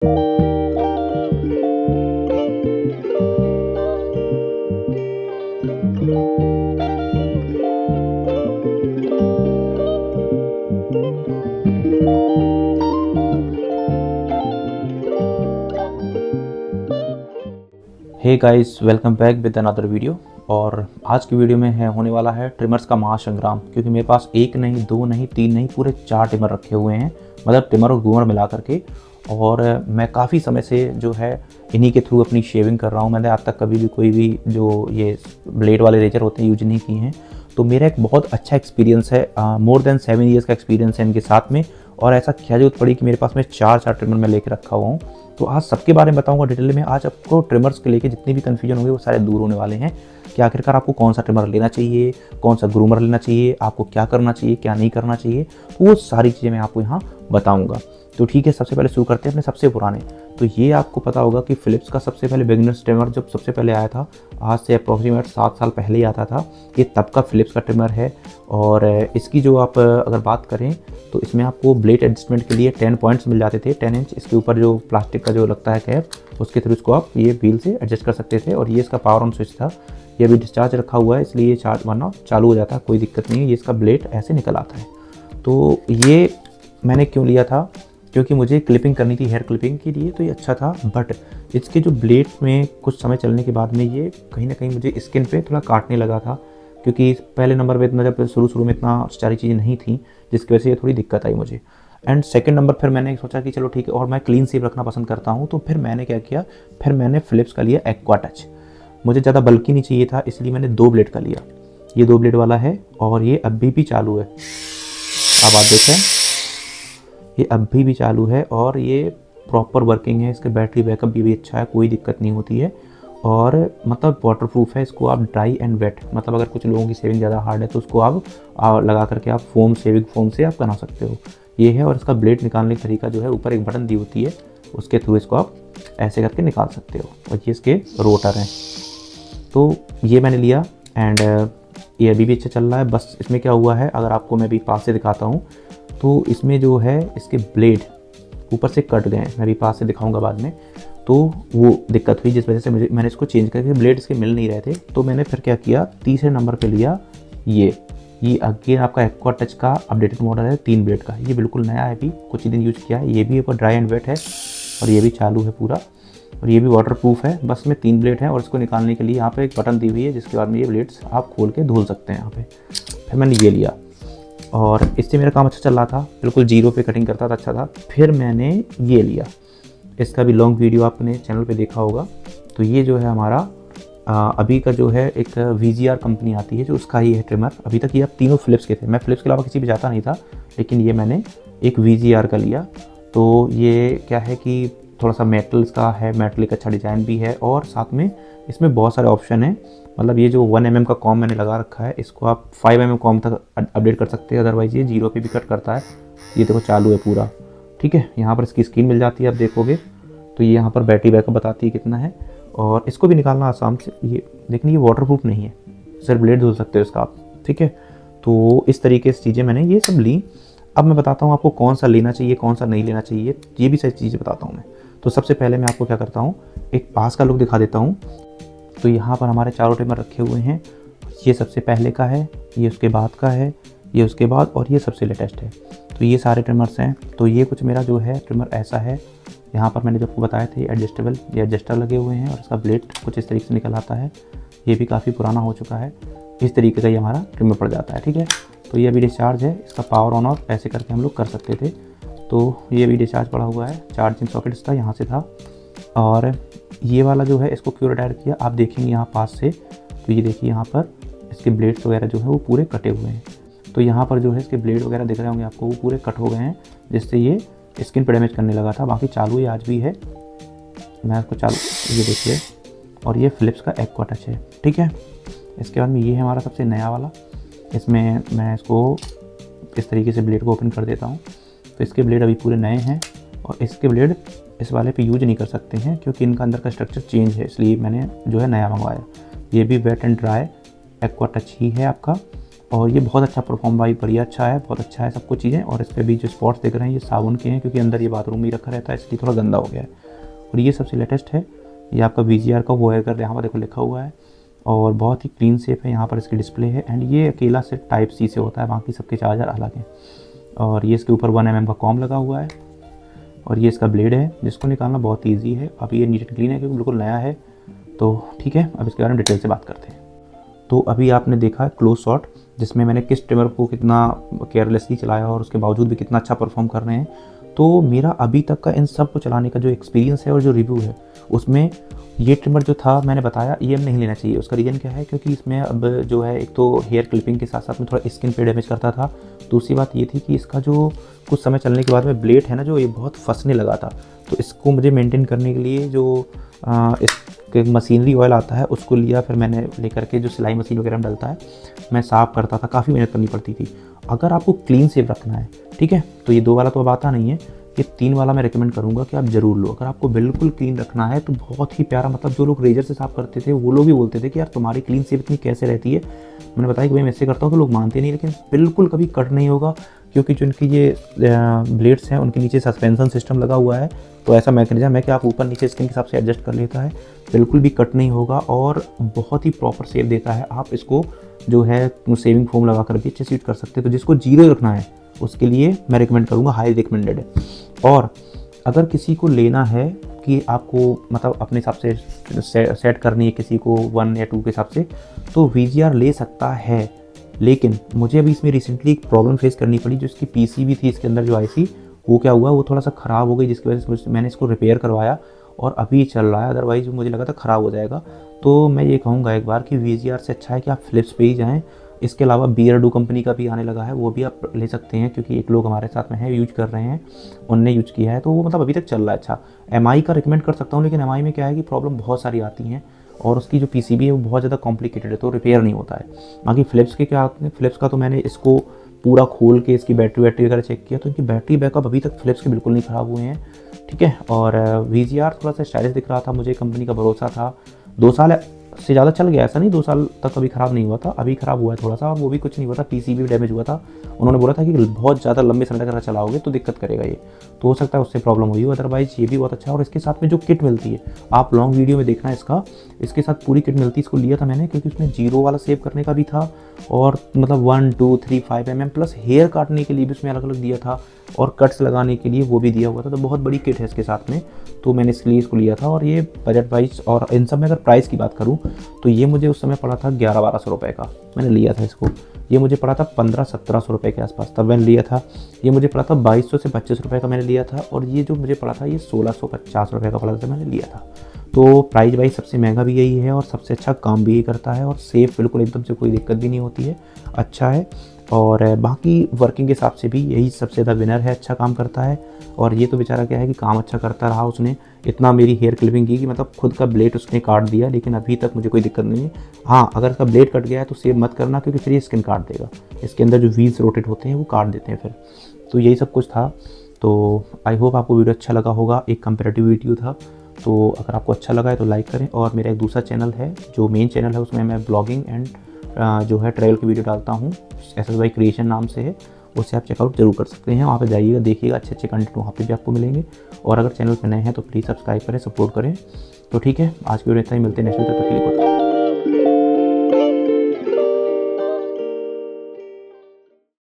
Hey guys, welcome back with another video. और आज की वीडियो में होने वाला है ट्रिमर्स का महासंग्राम, क्योंकि मेरे पास एक नहीं, दो नहीं, तीन नहीं, पूरे 4 ट्रिमर रखे हुए हैं, मतलब ट्रिमर और ग्रूमर मिला करके। और मैं काफ़ी समय से जो है इन्हीं के थ्रू अपनी शेविंग कर रहा हूँ। मैंने आज तक कभी भी कोई भी जो ये ब्लेड वाले रेजर होते हैं यूज नहीं किए हैं। तो मेरा एक बहुत अच्छा एक्सपीरियंस है, मोर देन 7 ईयर्स का एक्सपीरियंस है इनके साथ में। और ऐसा क्या जरूरत पड़ी कि मेरे पास में 4 ट्रिमर मैं लेकर रखा हुआ हूँ। तो आज सबके बारे में बताऊंगा डिटेल में। आज आपको ट्रिमर्स के लेके जितनी भी कन्फ्यूजन होंगे वो सारे दूर होने वाले हैं कि आखिरकार आपको कौन सा ट्रिमर लेना चाहिए, कौन सा ग्रूमर लेना चाहिए, आपको क्या करना चाहिए, क्या नहीं करना चाहिए। तो वो सारी चीज़ें मैं आपको यहाँ बताऊँगा। तो ठीक है, सबसे पहले शुरू करते हैं अपने सबसे पुराने। तो ये आपको पता होगा कि फ़िलिप्स का सबसे पहले बिगिनर्स ट्रिमर जब सबसे पहले आया था, आज से अप्रॉक्सीमेट 7 साल पहले ही आता था। ये तब का फ़िलिप्स का ट्रिमर है। और इसकी जो आप अगर बात करें तो इसमें आपको ब्लेड एडजस्टमेंट के लिए 10 पॉइंट्स मिल जाते थे। 10 इंच इसके ऊपर जो प्लास्टिक का जो लगता है कैप, उसके थ्रू इसको आप ये व्हील से एडजस्ट कर सकते थे। और ये इसका पावर ऑन स्विच था। ये अभी डिस्चार्ज रखा हुआ है, इसलिए ये चार्ज वरना चालू हो जाता है, कोई दिक्कत नहीं है। ये इसका ब्लेड ऐसे निकल आता है। तो ये मैंने क्यों लिया था, क्योंकि मुझे क्लिपिंग करनी थी, हेयर क्लिपिंग के लिए, तो ये अच्छा था। बट इसके जो ब्लेड में कुछ समय चलने के बाद में ये कहीं ना कहीं मुझे स्किन पे थोड़ा काटने लगा था, क्योंकि पहले नंबर पे इतना जब शुरू में इतना सारी चीज़ें नहीं थी, जिसकी वजह से ये थोड़ी दिक्कत आई मुझे। एंड सेकंड नंबर फिर मैंने सोचा कि चलो ठीक है, और मैं क्लीन शेव रखना पसंद करता हूँ। तो फिर मैंने क्या किया, फिर मैंने फ़िलिप्स का लिया एक्वा टच। मुझे ज़्यादा बल्कि नहीं चाहिए था, इसलिए मैंने 2 ब्लेड का लिया। ये 2 ब्लेड वाला है और ये अभी भी चालू है। अब आप देखें, ये अभी भी चालू है और ये प्रॉपर वर्किंग है। इसका बैटरी बैकअप भी अच्छा है, कोई दिक्कत नहीं होती है। और मतलब वाटरप्रूफ है। इसको आप ड्राई एंड वेट, मतलब अगर कुछ लोगों की शेविंग ज़्यादा हार्ड है तो उसको आप लगा करके आप शेविंग फोम से आप बना सकते हो। ये है। और इसका ब्लेड निकालने का तरीका जो है, ऊपर एक बटन दी होती है, उसके थ्रू इसको आप ऐसे करके निकाल सकते हो। और ये इसके रोटर हैं। तो ये मैंने लिया एंड ये अभी भी अच्छा चल रहा है। बस इसमें क्या हुआ है, अगर आपको मैं अभी पास से दिखाता हूँ, तो इसमें जो है इसके ब्लेड ऊपर से कट गए हैं। मैं भी पास से दिखाऊंगा बाद में। तो वो दिक्कत हुई, जिस वजह से मैंने इसको चेंज करके, ब्लेड इसके मिल नहीं रहे थे। तो मैंने फिर क्या किया, तीसरे नंबर पे लिया ये अगेन आपका एक्वा टच का अपडेटेड मॉडल है, 3 ब्लेड का। ये बिल्कुल नया है, अभी कुछ ही दिन यूज़ किया है। ये भी ऊपर ड्राई एंड वेट है और ये भी चालू है पूरा। और ये भी वाटरप्रूफ है। बस में 3 ब्लेड है और इसको निकालने के लिए यहाँ पर एक बटन दी हुई है, जिसके बाद में ये ब्लेड्स आप खोल के धुल सकते हैं यहाँ पर। फिर मैंने ये लिया और इससे मेरा काम अच्छा चल रहा था, बिल्कुल 0 पे कटिंग करता था, अच्छा था। फिर मैंने ये लिया, इसका भी लॉन्ग वीडियो आपने चैनल पे देखा होगा। तो ये जो है हमारा अभी का जो है एक VGR कंपनी आती है, जो उसका ही है ट्रिमर। अभी तक ये आप तीनों फ़िलिप्स के थे, मैं फ़िलिप्स के अलावा किसी भी जाता नहीं था, लेकिन ये मैंने एक VGR का लिया। तो ये क्या है कि थोड़ा सा मेटल्स का है, मेटलिक अच्छा डिज़ाइन भी है और साथ में इसमें बहुत सारे ऑप्शन हैं। मतलब ये जो 1 mm का कॉम मैंने लगा रखा है, इसको आप 5 mm कॉम तक अपडेट कर सकते हैं। अदरवाइज़ ये 0 पे भी कट करता है। ये देखो चालू है पूरा, ठीक है। यहाँ पर इसकी स्क्रीन मिल जाती है, आप देखोगे तो ये यहाँ पर बैटरी बैकअप बताती है कितना है। और इसको भी निकालना आसान से, ये देखिए, ये वाटरप्रूफ नहीं है, सिर्फ ब्लेड धुल सकते हो इसका आप, ठीक है। तो इस तरीके से चीज़ें मैंने ये सब ली। अब मैं बताता हूँ आपको कौन सा लेना चाहिए, कौन सा नहीं लेना चाहिए, ये भी सारी चीज़ें बताता हूँ मैं। तो सबसे पहले मैं आपको क्या करता हूँ, एक पास का लुक दिखा देता हूँ। तो यहाँ पर हमारे 4 ट्रिमर रखे हुए हैं। ये सबसे पहले का है, ये उसके बाद का है, ये उसके बाद, और ये सबसे लेटेस्ट है। तो ये सारे ट्रिमर्स हैं। तो ये कुछ मेरा जो है ट्रिमर ऐसा है। यहाँ पर मैंने जो आपको बताया था, ये एडजस्टेबल, ये एडजस्टर लगे हुए हैं और इसका ब्लेड कुछ इस तरीके से निकल आता है। ये भी काफ़ी पुराना हो चुका है। इस तरीके का ये हमारा ट्रिमर पड़ जाता है, ठीक है। तो ये अभी डिस्चार्ज है, इसका पावर ऑन ऑफ ऐसे करके हम लोग कर सकते थे। तो ये भी डिस्चार्ज पड़ा हुआ है, चार्जिंग सॉकेट इसका यहाँ से था। और ये वाला जो है, इसको क्यों रिटायर किया, आप देखेंगे यहाँ पास से। तो ये देखिए, यहाँ पर इसके ब्लेड्स वगैरह जो है वो पूरे कटे हुए हैं। तो यहाँ पर जो है इसके ब्लेड वगैरह दिख रहे होंगे आपको, वो पूरे कट हो गए हैं, जिससे ये स्किन पर डैमेज करने लगा था। बाकी चालू ही आज भी है, मैं इसको चालू, ये देखिए। और ये फ़िलिप्स का एक्वा टच है, ठीक है। इसके बाद में ये है हमारा सबसे नया वाला। इसमें मैं इसको इस तरीके से ब्लेड को ओपन कर देता हूँ। तो इसके ब्लेड अभी पूरे नए हैं और इसके ब्लेड इस वाले पे यूज नहीं कर सकते हैं, क्योंकि इनका अंदर का स्ट्रक्चर चेंज है, इसलिए मैंने जो है नया मंगवाया। ये भी wet and dry aqua touch ही है आपका। और ये बहुत अच्छा परफॉर्म भाई, बढ़िया अच्छा है, बहुत अच्छा है सब कुछ चीज़ें। और इस पर भी जो स्पॉट्स दिख रहे हैं ये साबुन के हैं, क्योंकि अंदर ये बाथरूम में ही रखा रहता है, इसलिए थोड़ा गंदा हो गया है। और ये सबसे लेटेस्ट है, ये आपका VGR का वो है, कर यहाँ पर देखो लिखा हुआ है, और बहुत ही क्लीन सेफ है। यहाँ पर इसकी डिस्प्ले है, एंड ये अकेला सिर्फ टाइप C से होता है, बाकी सबके चार्जर अलग हैं। और ये इसके ऊपर 1 mm का कॉम लगा हुआ है, और ये इसका ब्लेड है जिसको निकालना बहुत ईजी है। अभी ये नीट एंड क्लीन है क्योंकि बिल्कुल नया है। तो ठीक है, अब इसके बारे में डिटेल से बात करते हैं। तो अभी आपने देखा क्लोज शॉट, जिसमें मैंने किस ट्रिमर को कितना केयरलेसली चलाया और उसके बावजूद भी कितना अच्छा परफॉर्म कर रहे हैं। तो मेरा अभी तक का इन सब को चलाने का जो एक्सपीरियंस है और जो रिव्यू है, उसमें ये ट्रिमर जो था मैंने बताया ये अब नहीं लेना चाहिए। उसका रीज़न क्या है, क्योंकि इसमें अब जो है एक तो हेयर क्लिपिंग के साथ साथ में थोड़ा स्किन पे डैमेज करता था। दूसरी बात ये थी कि इसका जो कुछ समय चलने के बाद में ब्लेड है ना, जो ये बहुत फंसने लगा था। तो इसको मुझे मेंटेन करने के लिए जो इसके मशीनरी ऑयल आता है उसको लिया, फिर मैंने लेकर के जो सिलाई मशीन वगैरह में डलता है मैं साफ़ करता था, काफ़ी मेहनत करनी पड़ती थी। अगर आपको क्लीन सेव रखना है, ठीक है, तो ये 2 वाला तो अब आता नहीं है, ये 3 वाला मैं रिकमेंड करूँगा कि आप ज़रूर लो। अगर आपको बिल्कुल क्लीन रखना है तो बहुत ही प्यारा, मतलब जो लोग रेजर से साफ़ करते थे वो लोग भी बोलते थे कि यार तुम्हारी क्लीन सेव इतनी कैसे रहती है। मैंने बताया कि भाई मैं ऐसे करता हूँ, तो लोग मानते नहीं, लेकिन बिल्कुल कभी कट नहीं होगा, क्योंकि जो इनकी ये ब्लेड्स हैं उनके नीचे सस्पेंशन सिस्टम लगा हुआ है। तो ऐसा मैकेनिज्म है कि आप ऊपर नीचे स्किन के हिसाब से एडजस्ट कर लेता है, बिल्कुल भी कट नहीं होगा और बहुत ही प्रॉपर सेव देता है। आप इसको जो है सेविंग फोम लगा कर भी अच्छे से यूज कर सकते हैं। तो जिसको 0 रखना है उसके लिए मैं रिकमेंड करूँगा, हाई रिकमेंडेड है। और अगर किसी को लेना है कि आपको मतलब अपने हिसाब से सेट करनी है किसी को 1 या 2 के हिसाब से, तो VGR ले सकता है। लेकिन मुझे अभी इसमें रिसेंटली एक प्रॉब्लम फेस करनी पड़ी, जो इसकी PCB थी इसके अंदर जो IC, वो क्या हुआ, वो थोड़ा सा ख़राब हो गई, जिसकी वजह से मैंने इसको रिपेयर करवाया और अभी चल रहा है। अदरवाइज़ मुझे लगा था ख़राब हो जाएगा। तो मैं ये कहूँगा एक बार कि VGR से अच्छा है कि आप फ़िलिप्स पे ही जाएँ। इसके अलावा बियर्डो कंपनी का भी आने लगा है, वो भी आप ले सकते हैं, क्योंकि एक लोग हमारे साथ में है यूज कर रहे हैं, उनने यूज किया है, तो वो मतलब अभी तक चल रहा है अच्छा। MI का रिकमेंड कर सकता हूँ, लेकिन MI में क्या है कि प्रॉब्लम बहुत सारी आती हैं और उसकी जो PCB है वो बहुत ज़्यादा कॉम्प्लिकेटेड है, तो रिपेयर नहीं होता है। बाकी फ़िलिप्स के क्या आते हैं, फ़िलिप्स का तो मैंने इसको पूरा खोल के इसकी बैटरी वगैरह चेक किया, तो इनकी बैटरी बैकअप अभी तक फ़िलिप्स के बिल्कुल नहीं ख़राब हुए हैं, ठीक है। और VGR थोड़ा सा स्टाइलिश दिख रहा था, मुझे कंपनी का भरोसा था। 2 साल से ज़्यादा चल गया, ऐसा नहीं 2 साल तक कभी ख़राब नहीं हुआ था, अभी ख़राब हुआ है थोड़ा सा, और वो भी कुछ नहीं हुआ था, PCB भी डैमेज हुआ था। उन्होंने बोला था कि बहुत ज़्यादा लंबे समय तक चलाओगे तो दिक्कत करेगा ये, तो हो सकता है उससे प्रॉब्लम हुई हो। अदरवाइज़ ये भी बहुत अच्छा है। और इसके साथ में जो किट मिलती है, आप लॉन्ग वीडियो में देखना इसके साथ पूरी किट मिलती है। इसको लिया था मैंने क्योंकि उसमें 0 वाला सेव करने का भी था, और मतलब 1, 2, 3, 5 mm प्लस हेयर काटने के लिए भी उसमें अलग अलग दिया था, और कट्स लगाने के लिए वो भी दिया हुआ था। तो बहुत बड़ी किट है इसके साथ में, तो मैंने इसलिए इसको लिया था। और ये बजट वाइज और इन सब में अगर प्राइस की बात करूँ तो ये मुझे उस समय पड़ा था 1100-1200 रुपये का, मैंने लिया था इसको। ये मुझे पड़ा था 1500-1700 रुपये के आसपास, तब मैंने लिया था। ये मुझे पड़ा था 2200 से 2500 रुपये का मैंने लिया था, और ये जो मुझे पड़ा था ये 1650 रुपये का पड़ा था, मैंने लिया था। तो प्राइस वाइज सबसे महंगा भी यही है और सबसे अच्छा काम भी यही करता है, और सेफ बिल्कुल एकदम से कोई दिक्कत भी नहीं होती है, अच्छा है। और बाकी वर्किंग के हिसाब से भी यही सबसे ज़्यादा विनर है, अच्छा काम करता है। और ये तो बेचारा क्या है कि काम अच्छा करता रहा, उसने इतना मेरी हेयर क्लिपिंग की कि मतलब खुद का ब्लेड उसने काट दिया, लेकिन अभी तक मुझे कोई दिक्कत नहीं है। हाँ, अगर इसका ब्लेड कट गया है तो सेव मत करना, क्योंकि फिर ये स्किन काट देगा, इसके अंदर जो व्हील्स रोटेट होते हैं वो काट देते हैं फिर। तो यही सब कुछ था। तो आई होप आपको वीडियो अच्छा लगा होगा, एक कंपेरेटिव वीडियो था। तो अगर आपको अच्छा लगा है तो लाइक करें। और मेरा एक दूसरा चैनल है जो मेन चैनल है, उसमें मैं ब्लॉगिंग एंड जो है ट्रैवल की वीडियो डालता हूँ, SSY क्रिएशन नाम से है, उससे आप चेकआउट जरूर कर सकते हैं। वहाँ पे जाइएगा, देखिएगा, अच्छे अच्छे कंटेंट वहाँ पे भी आपको मिलेंगे। और अगर चैनल पर नए हैं तो प्लीज़ सब्सक्राइब करें, सपोर्ट करें। तो ठीक है, आज की वीडियो इतना ही, मिलते हैं नेक्स्ट वीडियो, तब तक के लिए।